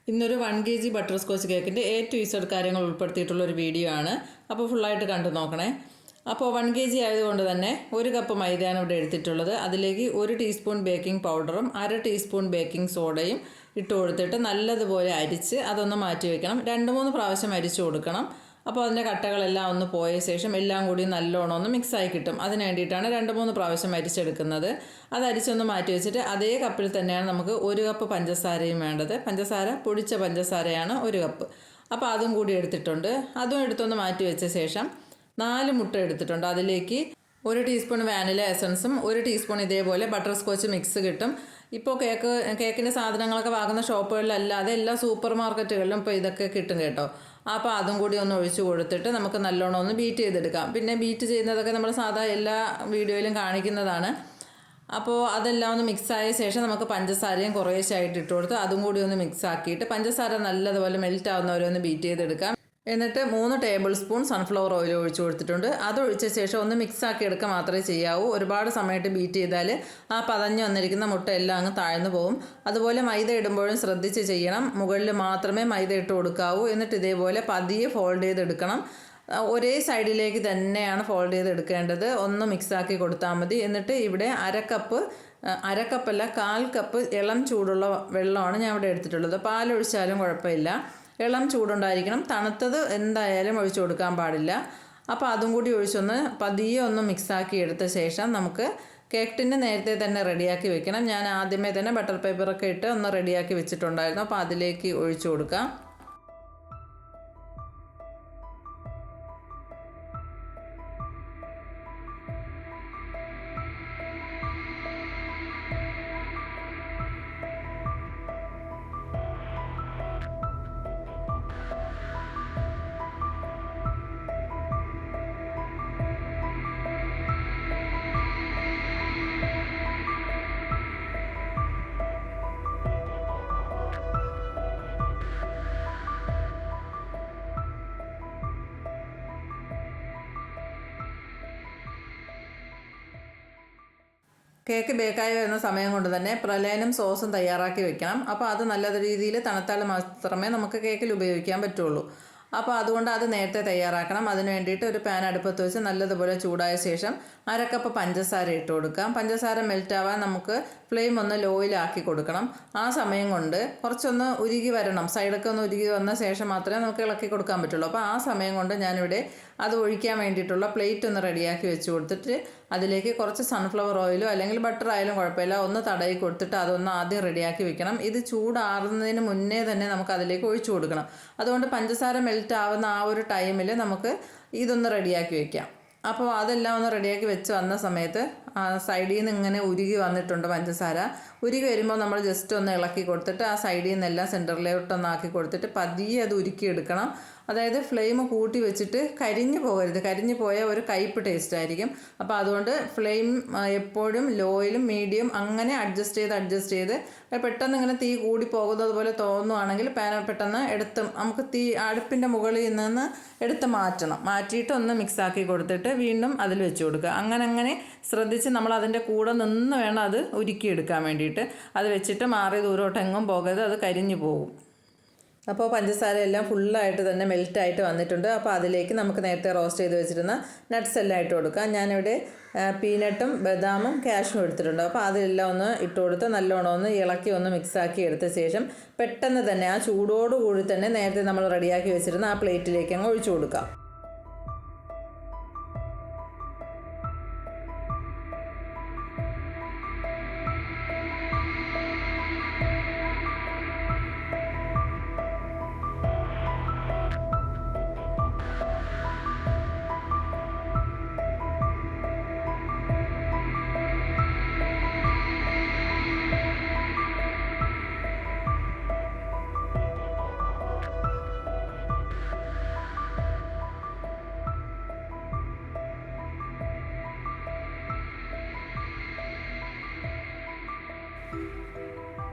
ഇന്നൊരു 1 kg butter scotch കേക്കിൻ്റെ A to Z കാര്യങ്ങൾ ഉൾപ്പെടുത്തിയിട്ടുള്ളൊരു വീഡിയോ ആണ്. അപ്പോൾ ഫുള്ളായിട്ട് കണ്ടു നോക്കണേ. അപ്പോൾ 1 kg ആയതുകൊണ്ട് തന്നെ 1 കപ്പ് മൈദയാണ് ഇവിടെ എടുത്തിട്ടുള്ളത്. അതിലേക്ക് 1 ടീസ്പൂൺ ബേക്കിംഗ് പൗഡറും 1/2 ടീസ്പൂൺ ബേക്കിംഗ് സോഡയും ഇട്ട് കൊടുത്തിട്ട് നല്ലതുപോലെ അരിച്ച് അതൊന്ന് മാറ്റി വയ്ക്കണം. 2-3 പ്രാവശ്യം അരിച്ചു കൊടുക്കണം. അപ്പോൾ അതിൻ്റെ കട്ടകളെല്ലാം ഒന്ന് പോയ ശേഷം എല്ലാം കൂടി നല്ലോണം ഒന്ന് മിക്സായി കിട്ടും. അതിന് വേണ്ടിയിട്ടാണ് 2-3 പ്രാവശ്യം അരിച്ചെടുക്കുന്നത്. അത് അരിച്ചൊന്ന് മാറ്റി വെച്ചിട്ട് അതേ കപ്പിൽ തന്നെയാണ് നമുക്ക് 1 കപ്പ് പഞ്ചസാരയും വേണ്ടത്. പഞ്ചസാര പൊടിച്ച പഞ്ചസാരയാണ് 1 കപ്പ്. അപ്പോൾ അതും കൂടി എടുത്തിട്ടുണ്ട്. അതും എടുത്തൊന്ന് മാറ്റി വെച്ച ശേഷം 4 മുട്ട എടുത്തിട്ടുണ്ട്. അതിലേക്ക് 1 ടീസ്പൂൺ വാനില എസൻസും 1 ടീസ്പൂൺ ഇതേപോലെ ബട്ടർ സ്കോച്ച് മിക്സ് കിട്ടും. ഇപ്പോൾ കേക്കിൻ്റെ സാധനങ്ങളൊക്കെ വാങ്ങുന്ന ഷോപ്പുകളിലല്ലാതെ എല്ലാ സൂപ്പർ മാർക്കറ്റുകളിലും ഇപ്പോൾ ഇതൊക്കെ കിട്ടും കേട്ടോ. അപ്പോൾ അതും കൂടി ഒന്ന് ഒഴിച്ച് കൊടുത്തിട്ട് നമുക്ക് നല്ലോണം ഒന്ന് ബീറ്റ് ചെയ്തെടുക്കാം. പിന്നെ ബീറ്റ് ചെയ്യുന്നതൊക്കെ നമ്മൾ സാധാ എല്ലാ വീഡിയോയിലും കാണിക്കുന്നതാണ്. അപ്പോൾ അതെല്ലാം ഒന്ന് മിക്സായ ശേഷം നമുക്ക് പഞ്ചസാരയും കുറേശ്ശായിട്ട് ഇട്ട് കൊടുത്ത് അതും കൂടി ഒന്ന് മിക്സ് ആക്കിയിട്ട് പഞ്ചസാര നല്ലതുപോലെ മെൽറ്റ് ആവുന്നവരെ ഒന്ന് ബീറ്റ് ചെയ്തെടുക്കാം. എന്നിട്ട് 3 ടേബിൾ സ്പൂൺ സൺഫ്ലവർ ഓയിൽ ഒഴിച്ച് കൊടുത്തിട്ടുണ്ട്. അതൊഴിച്ച ശേഷം ഒന്ന് മിക്സാക്കി എടുക്കുക മാത്രമേ ചെയ്യാവൂ. ഒരുപാട് സമയത്ത് ബീറ്റ് ചെയ്താൽ ആ പതഞ്ഞ് വന്നിരിക്കുന്ന മുട്ട എല്ലാം അങ്ങ് താഴ്ന്നു പോകും. അതുപോലെ മൈദ ഇടുമ്പോഴും ശ്രദ്ധിച്ച് ചെയ്യണം. മുകളിൽ മാത്രമേ മൈദ ഇട്ട് കൊടുക്കാവൂ. എന്നിട്ട് ഇതേപോലെ പതിയെ ഫോൾഡ് ചെയ്തെടുക്കണം. ഒരേ സൈഡിലേക്ക് തന്നെയാണ് ഫോൾഡ് ചെയ്തെടുക്കേണ്ടത്. ഒന്ന് മിക്സാക്കി കൊടുത്താൽ മതി. എന്നിട്ട് ഇവിടെ അരക്കപ്പല്ല 1/4 കപ്പ് ഇളം ചൂടുള്ള വെള്ളമാണ് ഞാൻ ഇവിടെ എടുത്തിട്ടുള്ളത്. പാലൊഴിച്ചാലും കുഴപ്പമില്ല. ഇളം ചൂടുണ്ടായിരിക്കണം. തണുത്തത് എന്തായാലും ഒഴിച്ചു കൊടുക്കാൻ പാടില്ല. അപ്പോൾ അതും കൂടി ഒഴിച്ചൊന്ന് പതിയെ ഒന്ന് മിക്സാക്കി എടുത്ത ശേഷം നമുക്ക് കേക്ക് ടിന്ന് നേരത്തെ തന്നെ റെഡിയാക്കി വെക്കണം. ഞാൻ ആദ്യമേ തന്നെ ബട്ടർ പേപ്പറൊക്കെ ഇട്ട് ഒന്ന് റെഡിയാക്കി വെച്ചിട്ടുണ്ടായിരുന്നു. അപ്പോൾ അതിലേക്ക് ഒഴിച്ചു കൊടുക്കാം. കേക്ക് ബേക്കായി വരുന്ന സമയം കൊണ്ട് തന്നെ പ്രലയനും സോസും തയ്യാറാക്കി വെക്കണം. അപ്പോൾ അത് നല്ല രീതിയിൽ തണുത്താൽ മാത്രമേ നമുക്ക് കേക്കിൽ ഉപയോഗിക്കാൻ പറ്റുള്ളൂ. അപ്പോൾ അതുകൊണ്ട് അത് നേരത്തെ തയ്യാറാക്കണം. അതിന് വേണ്ടിയിട്ട് ഒരു പാൻ അടുപ്പത്ത് വെച്ച് നല്ലതുപോലെ ചൂടായ ശേഷം 1/2 കപ്പ് പഞ്ചസാര ഇട്ട് കൊടുക്കാം. പഞ്ചസാര മെൽറ്റാവാൻ നമുക്ക് ഫ്ലെയിം ഒന്ന് ലോയിലാക്കി കൊടുക്കണം. ആ സമയം കൊണ്ട് കുറച്ചൊന്ന് ഉരുകി വരണം. സൈഡൊക്കെ ഒന്ന് ഉരുകി വന്ന ശേഷം മാത്രമേ നമുക്ക് ഇളക്കി കൊടുക്കാൻ പറ്റുള്ളൂ. അപ്പോൾ ആ സമയം കൊണ്ട് ഞാനിവിടെ അത് ഒഴിക്കാൻ വേണ്ടിയിട്ടുള്ള പ്ലേറ്റ് ഒന്ന് റെഡിയാക്കി വെച്ച് കൊടുത്തിട്ട് അതിലേക്ക് കുറച്ച് സൺഫ്ലവർ ഓയിലോ അല്ലെങ്കിൽ ബട്ടർ ആയാലും കുഴപ്പമില്ല ഒന്ന് തടയി കൊടുത്തിട്ട് അതൊന്ന് ആദ്യം റെഡിയാക്കി വെക്കണം. ഇത് ചൂടാറുന്നതിന് മുന്നേ തന്നെ നമുക്ക് അതിലേക്ക് ഒഴിച്ചു കൊടുക്കണം. അതുകൊണ്ട് പഞ്ചസാര മെൽറ്റ് ആവുന്ന ആ ഒരു ടൈമിൽ നമുക്ക് ഇതൊന്ന് റെഡിയാക്കി വെക്കാം. അപ്പോൾ അതെല്ലാം ഒന്ന് റെഡിയാക്കി വെച്ച് വന്ന സമയത്ത് സൈഡിൽ നിന്ന് ഇങ്ങനെ ഉരുകി വന്നിട്ടുണ്ട് പഞ്ചസാര. ഉരുകി വരുമ്പോൾ നമ്മൾ ജസ്റ്റ് ഒന്ന് ഇളക്കി കൊടുത്തിട്ട് ആ സൈഡിൽ നിന്നെല്ലാം സെൻറ്ററിലോട്ടൊന്ന് ആക്കി കൊടുത്തിട്ട് പതിയെ അത് ഉരുക്കിയെടുക്കണം. അതായത് ഫ്ലെയിം കൂട്ടി വെച്ചിട്ട് കരിഞ്ഞു പോകരുത്. കരിഞ്ഞു പോയാൽ ഒരു കയ്പ്പ് ടേസ്റ്റ് ആയിരിക്കും. അപ്പോൾ അതുകൊണ്ട് ഫ്ലെയിം എപ്പോഴും ലോയിലും മീഡിയം അങ്ങനെ അഡ്ജസ്റ്റ് ചെയ്ത് പെട്ടെന്ന് ഇങ്ങനെ തീ കൂടി പോകുന്നത് പോലെ തോന്നുവാണെങ്കിൽ പെട്ടെന്ന് നമുക്ക് അടുപ്പിൻ്റെ മുകളിൽ നിന്ന് എടുത്ത് മാറ്റിയിട്ട് ഒന്ന് മിക്സാക്കി കൊടുത്തിട്ട് വീണ്ടും അതിൽ വെച്ച് കൊടുക്കുക. അങ്ങനെ ശ്രദ്ധിച്ച് നമ്മൾ അതിൻ്റെ കൂടെ നിന്ന് വേണം അത് ഉരുക്കിയെടുക്കാൻ വേണ്ടിയിട്ട്. അത് വെച്ചിട്ട് മാറി ദൂരോട്ടെങ്ങും പോകരുത്, അത് കരിഞ്ഞു പോകും. അപ്പോൾ പഞ്ചസാര എല്ലാം ഫുള്ളായിട്ട് തന്നെ മെൽറ്റായിട്ട് വന്നിട്ടുണ്ട്. അപ്പോൾ അതിലേക്ക് നമുക്ക് നേരത്തെ റോസ്റ്റ് ചെയ്ത് വെച്ചിരുന്ന നട്ട്സ് എല്ലാം ഇട്ട് കൊടുക്കാം. ഞാനിവിടെ പീനട്ടും ബദാമും കാഷ്യും എടുത്തിട്ടുണ്ട്. അപ്പോൾ അതെല്ലാം ഒന്ന് ഇട്ട് കൊടുത്ത് നല്ലോണം ഒന്ന് ഇളക്കി ഒന്ന് മിക്സാക്കി എടുത്ത ശേഷം പെട്ടെന്ന് തന്നെ ആ ചൂടോടുകൂടി തന്നെ നേരത്തെ നമ്മൾ റെഡിയാക്കി വെച്ചിരുന്ന ആ പ്ലേറ്റിലേക്ക് അങ്ങ് ഒഴിച്ചു കൊടുക്കാം.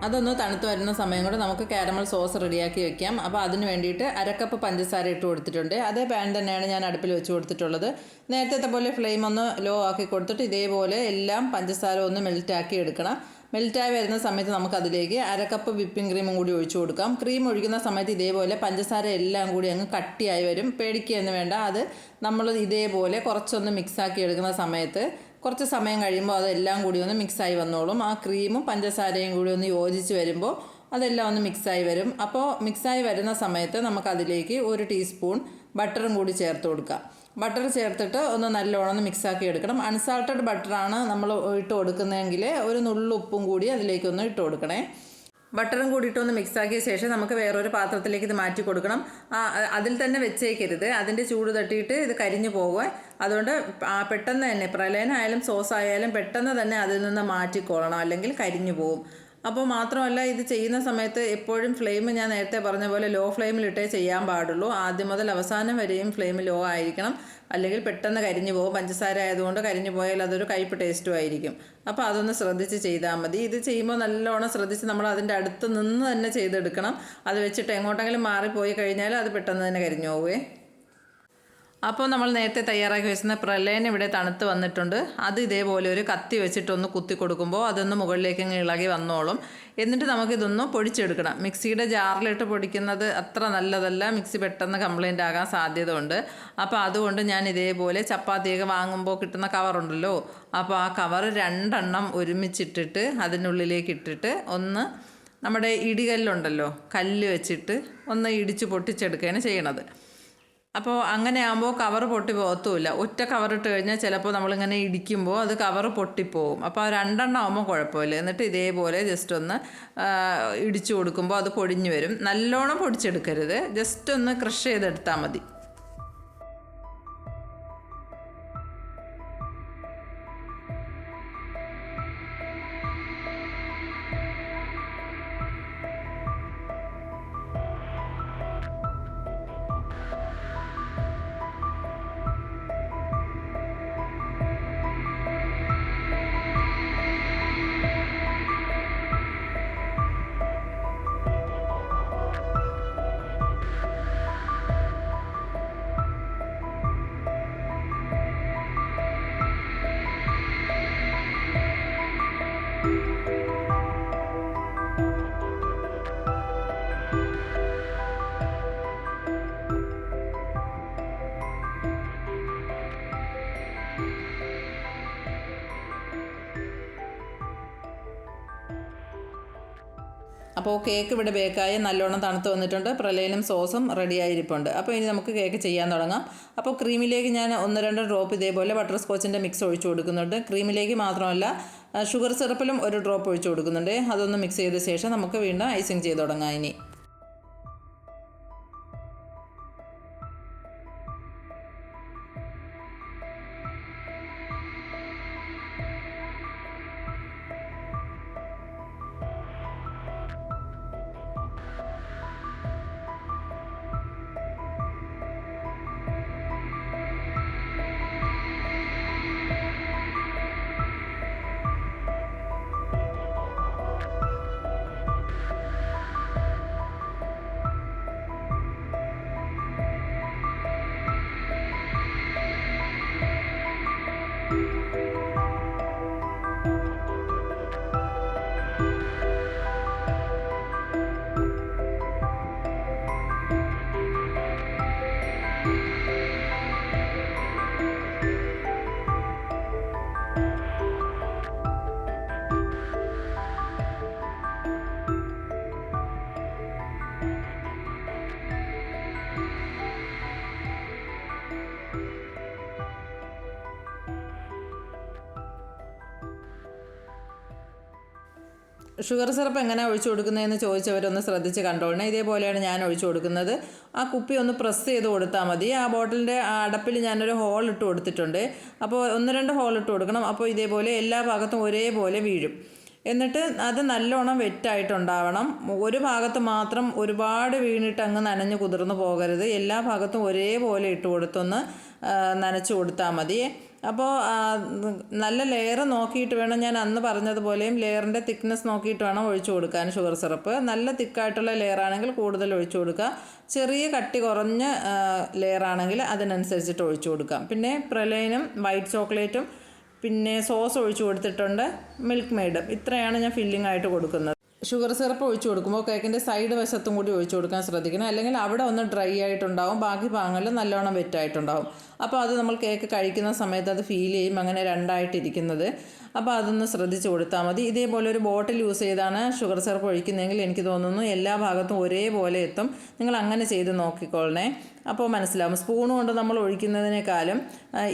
അതൊന്ന് തണുത്ത് വരുന്ന സമയം കൊണ്ട് നമുക്ക് കാരമൽ സോസ് റെഡിയാക്കി വെക്കാം. അപ്പോൾ അതിന് വേണ്ടിയിട്ട് 1/2 കപ്പ് പഞ്ചസാര ഇട്ട് കൊടുത്തിട്ടുണ്ട്. അതേ പാൻ തന്നെയാണ് ഞാൻ അടുപ്പിൽ വെച്ച് കൊടുത്തിട്ടുള്ളത്. നേരത്തെ പോലെ ഫ്ലെയിം ഒന്ന് ലോ ആക്കി കൊടുത്തിട്ട് ഇതേപോലെ എല്ലാം പഞ്ചസാര ഒന്ന് മെൽറ്റാക്കി എടുക്കണം. മെൽറ്റായി വരുന്ന സമയത്ത് നമുക്കതിലേക്ക് 1/2 കപ്പ് വിപ്പിംഗ് ക്രീമും കൂടി ഒഴിച്ചു കൊടുക്കാം. ക്രീം ഒഴിക്കുന്ന സമയത്ത് ഇതേപോലെ പഞ്ചസാര എല്ലാം കൂടി അങ്ങ് കട്ടിയായി വരും. പേടിക്കുകയൊന്നും വേണ്ട. അത് നമ്മൾ ഇതേപോലെ കുറച്ചൊന്ന് മിക്സാക്കി എടുക്കുന്ന സമയത്ത് കുറച്ച് സമയം കഴിയുമ്പോൾ അതെല്ലാം കൂടി ഒന്ന് മിക്സായി വന്നോളും. ആ ക്രീമും പഞ്ചസാരയും കൂടി ഒന്ന് യോജിച്ച് വരുമ്പോൾ അതെല്ലാം ഒന്ന് മിക്സായി വരും. അപ്പോൾ മിക്സായി വരുന്ന സമയത്ത് നമുക്കതിലേക്ക് 1 ടീസ്പൂൺ ബട്ടറും കൂടി ചേർത്ത് കൊടുക്കാം. ബട്ടർ ചേർത്തിട്ട് ഒന്ന് നല്ലോണം മിക്സാക്കി എടുക്കണം. അൺസാൾട്ടഡ് ബട്ടറാണ് നമ്മൾ ഇട്ട് കൊടുക്കുന്നതെങ്കിൽ ഒരു നുള്ളുപ്പും കൂടി അതിലേക്കൊന്ന് ഇട്ട് കൊടുക്കണേ. ബട്ടറും കൂടിയിട്ടൊന്ന് മിക്സാക്കിയ ശേഷം നമുക്ക് വേറൊരു പാത്രത്തിലേക്ക് ഇത് മാറ്റി കൊടുക്കണം. അതിൽ തന്നെ വെച്ചേക്കരുത്, അതിൻ്റെ ചൂട് തട്ടിയിട്ട് ഇത് കരിഞ്ഞു പോകുക. അതുകൊണ്ട് പെട്ടെന്ന് തന്നെ പ്രളയനായാലും സോസ് ആയാലും പെട്ടെന്ന് തന്നെ അതിൽ നിന്ന് മാറ്റിക്കൊള്ളണം, അല്ലെങ്കിൽ കരിഞ്ഞു പോകും. അപ്പോൾ മാത്രമല്ല, ഇത് ചെയ്യുന്ന സമയത്ത് എപ്പോഴും ഫ്ലെയിം ഞാൻ നേരത്തെ പറഞ്ഞ പോലെ ലോ ഫ്ലെയിമിലിട്ടേ ചെയ്യാൻ പാടുള്ളൂ. ആദ്യം മുതൽ അവസാനം വരെയും ഫ്ലെയിം ലോ ആയിരിക്കണം, അല്ലെങ്കിൽ പെട്ടെന്ന് കരിഞ്ഞു പോകും. പഞ്ചസാര ആയതുകൊണ്ട് കരിഞ്ഞു പോയാൽ അതൊരു കയ്പ്പ് ടേസ്റ്റും ആയിരിക്കും. അപ്പോൾ അതൊന്ന് ശ്രദ്ധിച്ച് ചെയ്താൽ മതി. ഇത് ചെയ്യുമ്പോൾ നല്ലോണം ശ്രദ്ധിച്ച് നമ്മൾ അതിൻ്റെ അടുത്ത് നിന്ന് തന്നെ ചെയ്തെടുക്കണം. അത് വെച്ചിട്ട് എങ്ങോട്ടെങ്കിലും മാറിപ്പോയി കഴിഞ്ഞാൽ അത് പെട്ടെന്ന് തന്നെ കരിഞ്ഞു പോവേ. അപ്പോൾ നമ്മൾ നേരത്തെ തയ്യാറാക്കി വെച്ചിരുന്ന പ്രളയൻ ഇവിടെ തണുത്ത് വന്നിട്ടുണ്ട്. അത് ഇതേപോലെ ഒരു കത്തി വെച്ചിട്ടൊന്ന് കുത്തി കൊടുക്കുമ്പോൾ അതൊന്ന് മുകളിലേക്ക് ഇളകി വന്നോളും. എന്നിട്ട് നമുക്കിതൊന്ന് പൊടിച്ചെടുക്കണം. മിക്സിയുടെ ജാറിലിട്ട് പൊടിക്കുന്നത് അത്ര നല്ലതല്ല, മിക്സി പെട്ടെന്ന് കംപ്ലൈൻ്റ് ആകാൻ സാധ്യത ഉണ്ട്. അപ്പോൾ അതുകൊണ്ട് ഞാൻ ഇതേപോലെ ചപ്പാത്തിയൊക്കെ വാങ്ങുമ്പോൾ കിട്ടുന്ന കവറുണ്ടല്ലോ, അപ്പോൾ ആ കവർ 2 എണ്ണം ഒരുമിച്ചിട്ടിട്ട് അതിനുള്ളിലേക്ക് ഇട്ടിട്ട് ഒന്ന് നമ്മുടെ ഇടികല്ലുണ്ടല്ലോ, കല്ല് വെച്ചിട്ട് ഒന്ന് ഇടിച്ച് പൊട്ടിച്ചെടുക്കുകയാണ് ചെയ്യണത്. അപ്പോൾ അങ്ങനെ ആകുമ്പോൾ കവർ പൊട്ടി പോകത്തുമില്ല. ഒറ്റ കവറിട്ട് കഴിഞ്ഞാൽ ചിലപ്പോൾ നമ്മളിങ്ങനെ ഇടിക്കുമ്പോൾ അത് കവർ പൊട്ടിപ്പോവും. അപ്പോൾ 2 എണ്ണം ആകുമ്പോൾ കുഴപ്പമില്ല. എന്നിട്ട് ഇതേപോലെ ജസ്റ്റ് ഒന്ന് ഇടിച്ചു കൊടുക്കുമ്പോൾ അത് പൊടിഞ്ഞു വരും. നല്ലോണം പൊടിച്ചെടുക്കരുത്, ജസ്റ്റ് ഒന്ന് ക്രഷ് ചെയ്തെടുത്താൽ മതി. അപ്പോൾ കേക്ക് ഇവിടെ ബേക്കായി നല്ലോണം തണുത്ത് വന്നിട്ടുണ്ട്. പ്രളയനും സോസും റെഡിയായിരിപ്പുണ്ട്. അപ്പോൾ ഇനി നമുക്ക് കേക്ക് ചെയ്യാൻ തുടങ്ങാം. അപ്പോൾ ക്രീമിലേക്ക് ഞാൻ 1-2 ഡ്രോപ്പ് ഇതേപോലെ ബട്ടർ സ്കോച്ചിൻ്റെ മിക്സ് ഒഴിച്ചു കൊടുക്കുന്നുണ്ട്. ക്രീമിലേക്ക് മാത്രമല്ല ഷുഗർ സിറപ്പിലും 1 ഡ്രോപ്പ് ഒഴിച്ചു കൊടുക്കുന്നുണ്ട്. അതൊന്ന് മിക്സ് ചെയ്ത ശേഷം നമുക്ക് വീണ്ടും ഐസിങ് ചെയ്ത് തുടങ്ങാം. ഇനി ഷുഗർ സിറപ്പ് എങ്ങനെയാണ് ഒഴിച്ചു കൊടുക്കുന്നതെന്ന് ചോദിച്ചവരൊന്ന് ശ്രദ്ധിച്ച് കണ്ടോളണേ. ഇതേപോലെയാണ് ഞാൻ ഒഴിച്ചു കൊടുക്കുന്നത്. ആ കുപ്പി ഒന്ന് പ്രസ് ചെയ്ത് കൊടുത്താൽ മതി. ആ ബോട്ടിലിൻ്റെ അടപ്പിൽ ഞാനൊരു ഹോൾ ഇട്ട് കൊടുത്തിട്ടുണ്ട്. അപ്പോൾ 1-2 ഹോൾ ഇട്ട് കൊടുക്കണം. അപ്പോൾ ഇതേപോലെ എല്ലാ ഭാഗത്തും ഒരേപോലെ വീഴും. എന്നിട്ട് അത് നല്ലോണം വെറ്റായിട്ടുണ്ടാവണം. ഒരു ഭാഗത്ത് മാത്രം ഒരുപാട് വീണിട്ട് അങ്ങ് നനഞ്ഞ് കുതിർന്ന് പോകരുത്. എല്ലാ ഭാഗത്തും ഒരേപോലെ ഇട്ട് കൊടുത്തൊന്ന് നനച്ച് കൊടുത്താൽ മതി. അപ്പോൾ നല്ല ലെയർ നോക്കിയിട്ട് വേണം, ഞാൻ അന്ന് പറഞ്ഞതുപോലെയും ലെയറിൻ്റെ തിക്നെസ് നോക്കിയിട്ട് വേണം ഒഴിച്ചു കൊടുക്കാൻ ഷുഗർ സിറപ്പ്. നല്ല തിക്കായിട്ടുള്ള ലെയറാണെങ്കിൽ കൂടുതൽ ഒഴിച്ചു കൊടുക്കുക. ചെറിയ കട്ടി കുറഞ്ഞ ലെയറാണെങ്കിൽ അതിനനുസരിച്ചിട്ട് ഒഴിച്ചു കൊടുക്കാം. പിന്നെ പ്രലൈനും വൈറ്റ് ചോക്ലേറ്റും പിന്നെ സോസ് ഒഴിച്ചു കൊടുത്തിട്ടുണ്ട്, മിൽക്ക് മെയ്ഡ്. ഇത്രയാണ് ഞാൻ ഫില്ലിംഗ് ആയിട്ട് കൊടുക്കുന്നത്. ഷുഗർ സിറപ്പ് ഒഴിച്ചു കൊടുക്കുമ്പോൾ കേക്കിൻ്റെ സൈഡ് വശത്തും കൂടി ഒഴിച്ചു കൊടുക്കാൻ ശ്രദ്ധിക്കണം, അല്ലെങ്കിൽ അവിടെ ഒന്ന് ഡ്രൈ ആയിട്ടുണ്ടാവും, ബാക്കി ഭാഗങ്ങളിൽ നല്ലോണം വെറ്റായിട്ടുണ്ടാവും. അപ്പോൾ അത് നമ്മൾ കേക്ക് കഴിക്കുന്ന സമയത്ത് അത് ഫീൽ ചെയ്യും അങ്ങനെ രണ്ടായിട്ടിരിക്കുന്നത്. അപ്പോൾ അതൊന്ന് ശ്രദ്ധിച്ച് കൊടുത്താൽ മതി. ഇതേപോലെ ഒരു ബോട്ടിൽ യൂസ് ചെയ്താണ് ഷുഗർ സിറപ്പ് ഒഴിക്കുന്നതെങ്കിൽ എനിക്ക് തോന്നുന്നു എല്ലാ ഭാഗത്തും ഒരേപോലെ എത്തും. നിങ്ങൾ അങ്ങനെ ചെയ്ത് നോക്കിക്കോളണേ, അപ്പോൾ മനസ്സിലാവും. സ്പൂൺ കൊണ്ട് നമ്മൾ ഒഴിക്കുന്നതിനേക്കാളും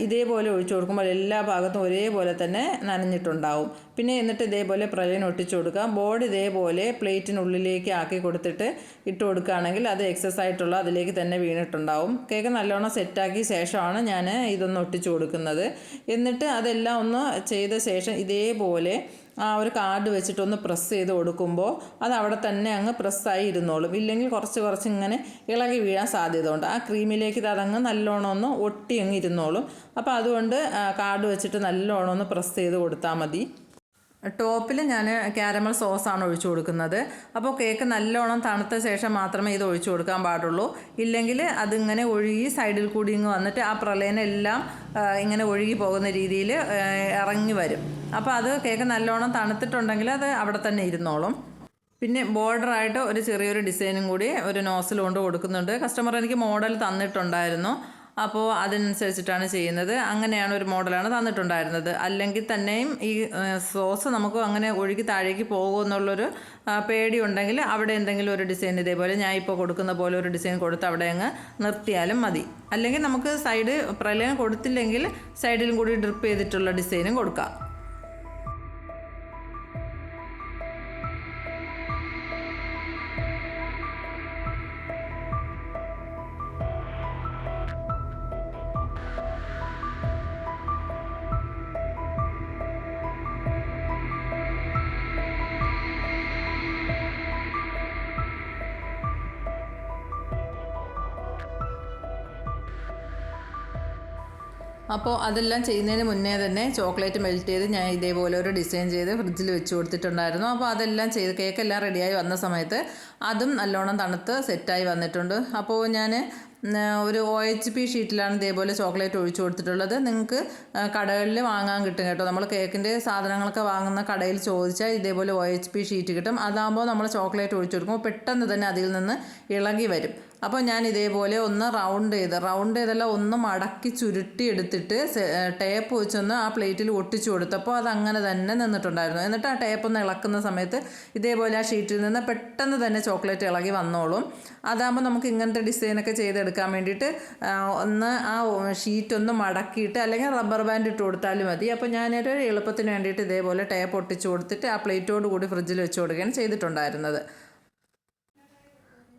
ഇതേപോലെ ഒഴിച്ചു കൊടുക്കുമ്പോൾ എല്ലാ ഭാഗത്തും ഒരേപോലെ തന്നെ നനഞ്ഞിട്ടുണ്ടാവും. പിന്നെ എന്നിട്ട് ഇതേപോലെ പ്രലയൻ ഒട്ടിച്ചു കൊടുക്കുക. ബോർഡ് ഇതേപോലെ പ്ലേറ്റിനുള്ളിലേക്ക് ആക്കി കൊടുത്തിട്ട് ഇട്ട് കൊടുക്കുകയാണെങ്കിൽ അത് എക്സസ് ആയിട്ടുള്ള അതിലേക്ക് തന്നെ വീണിട്ടുണ്ടാവും. കേക്ക് നല്ലോണം സെറ്റാക്കിയ ശേഷമാണ് ഞാൻ ഇതൊന്ന് ഒട്ടിച്ചു കൊടുക്കുന്നത്. എന്നിട്ട് അതെല്ലാം ഒന്ന് ചെയ്ത ശേഷം ഇതേപോലെ ആ ഒരു കാർഡ് വെച്ചിട്ടൊന്ന് പ്രസ് ചെയ്ത് കൊടുക്കുമ്പോൾ അത് അവിടെ തന്നെ അങ്ങ് പ്രസ്സായി ഇരുന്നോളും. ഇല്ലെങ്കിൽ കുറച്ച് ഇങ്ങനെ ഇളകി വീഴാൻ സാധ്യത ഉണ്ട്. ആ ക്രീമിലേക്ക് അതങ്ങ് നല്ലോണം ഒന്ന് ഒട്ടി അങ്ങ് ഇരുന്നോളും. അപ്പോൾ അതുകൊണ്ട് കാർഡ് വെച്ചിട്ട് നല്ലോണം ഒന്ന് പ്രസ് ചെയ്ത് കൊടുത്താൽ മതി. ടോപ്പിൽ ഞാൻ കാരമൽ സോസാണ് ഒഴിച്ചു കൊടുക്കുന്നത്. അപ്പോൾ കേക്ക് നല്ലോണം തണുത്ത ശേഷം മാത്രമേ ഇത് ഒഴിച്ചു കൊടുക്കാൻ പാടുള്ളൂ. ഇല്ലെങ്കിൽ അതിങ്ങനെ ഒഴുകി സൈഡിൽ കൂടി ഇങ്ങ് വന്നിട്ട് ആ പ്രളയനെല്ലാം ഇങ്ങനെ ഒഴുകി പോകുന്ന രീതിയിൽ ഇറങ്ങി വരും. അപ്പോൾ അത് കേക്ക് നല്ലോണം തണുത്തിട്ടുണ്ടെങ്കിൽ അത് അവിടെ തന്നെ ഇരുന്നോളും. പിന്നെ ബോർഡറായിട്ട് ഒരു ചെറിയൊരു ഡിസൈനും കൂടി ഒരു നോസിൽ കൊണ്ട് കൊടുക്കുന്നുണ്ട്. കസ്റ്റമർ എനിക്ക് മോഡൽ തന്നിട്ടുണ്ടായിരുന്നു, അപ്പോൾ അതിനനുസരിച്ചിട്ടാണ് ചെയ്യുന്നത്. അങ്ങനെയാണ് ഒരു മോഡലാണ് തന്നിട്ടുണ്ടായിരുന്നത്. അല്ലെങ്കിൽ തന്നെയും ഈ സോസ് നമുക്ക് അങ്ങനെ ഒഴുകി താഴേക്ക് പോകുമെന്നുള്ളൊരു പേടിയുണ്ടെങ്കിൽ അവിടെ എന്തെങ്കിലും ഒരു ഡിസൈൻ ഇതേപോലെ ഞാൻ ഇപ്പോൾ കൊടുക്കുന്ന പോലെ ഒരു ഡിസൈൻ കൊടുത്ത് അവിടെ അങ്ങ് നിർത്തിയാലും മതി. അല്ലെങ്കിൽ നമുക്ക് സൈഡ് പ്രലയം കൊടുത്തില്ലെങ്കിൽ സൈഡിലും കൂടി ഡ്രിപ്പ് ചെയ്തിട്ടുള്ള ഡിസൈനും കൊടുക്കാം. അപ്പോൾ അതെല്ലാം ചെയ്യുന്നതിന് മുന്നേ തന്നെ ചോക്ലേറ്റ് മെൽറ്റ് ചെയ്ത് ഞാൻ ഇതേപോലെ ഒരു ഡിസൈൻ ചെയ്ത് ഫ്രിഡ്ജിൽ വെച്ച് കൊടുത്തിട്ടുണ്ടായിരുന്നു. അപ്പോൾ അതെല്ലാം ചെയ്ത് കേക്കെല്ലാം റെഡിയായി വന്ന സമയത്ത് അതും നല്ലോണം തണുത്ത് സെറ്റായി വന്നിട്ടുണ്ട്. അപ്പോൾ ഞാൻ ഒരു OHP ഷീറ്റിലാണ് ഇതേപോലെ ചോക്ലേറ്റ് ഒഴിച്ചു കൊടുത്തിട്ടുള്ളത്. നിങ്ങൾക്ക് കടകളിൽ വാങ്ങാൻ കിട്ടും കേട്ടോ. നമ്മൾ കേക്കിൻ്റെ സാധനങ്ങളൊക്കെ വാങ്ങുന്ന കടയിൽ ചോദിച്ചാൽ ഇതേപോലെ OHP ഷീറ്റ് കിട്ടും. അതാകുമ്പോൾ നമ്മൾ ചോക്ലേറ്റ് ഒഴിച്ചു കൊടുക്കുമ്പോൾ പെട്ടെന്ന് തന്നെ അതിൽ നിന്ന് ഇളകി വരും. അപ്പോൾ ഞാൻ ഇതേപോലെ ഒന്ന് റൗണ്ട് ചെയ്തല്ല ഒന്ന് മടക്കി ചുരുട്ടി എടുത്തിട്ട് ടേപ്പ് വെച്ചൊന്ന് ആ പ്ലേറ്റിൽ ഒട്ടിച്ചു കൊടുത്തപ്പോൾ അത് അങ്ങനെ തന്നെ നിന്നിട്ടുണ്ടായിരുന്നു. എന്നിട്ട് ആ ടേപ്പ് ഒന്ന് ഇളക്കുന്ന സമയത്ത് ഇതേപോലെ ആ ഷീറ്റിൽ നിന്ന് പെട്ടെന്ന് തന്നെ ചോക്ലേറ്റ് ഇളകി വന്നോളും. അതാകുമ്പോൾ നമുക്ക് ഇങ്ങനത്തെ ഡിസൈനൊക്കെ ചെയ്തെടുക്കാൻ വേണ്ടിയിട്ട് ഒന്ന് ആ ഷീറ്റ് ഒന്ന് മടക്കിയിട്ട് അല്ലെങ്കിൽ റബ്ബർ ബാൻഡ് ഇട്ട് കൊടുത്താലും മതി. അപ്പോൾ ഞാനൊരു എളുപ്പത്തിന് വേണ്ടിയിട്ട് ഇതേപോലെ ടേപ്പ് ഒട്ടിച്ചു കൊടുത്തിട്ട് ആ പ്ലേറ്റോട് കൂടി ഫ്രിഡ്ജിൽ വെച്ച് കൊടുക്കുകയാണ് ചെയ്തിട്ടുണ്ടായിരുന്നത്.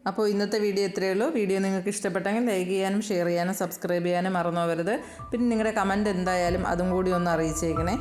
അപ്പോൾ ഇന്നത്തെ വീഡിയോ ഇത്രയേ ഉള്ളൂ. വീഡിയോ നിങ്ങൾക്ക് ഇഷ്ടപ്പെട്ടെങ്കിൽ ലൈക്ക് ചെയ്യാനും ഷെയർ ചെയ്യാനും സബ്സ്ക്രൈബ് ചെയ്യാനും മറന്നു പോകരുത്. പിന്നെ നിങ്ങളുടെ കമൻറ്റ് എന്തായാലും അതും കൂടി ഒന്ന് അറിയിച്ചേക്കണേ.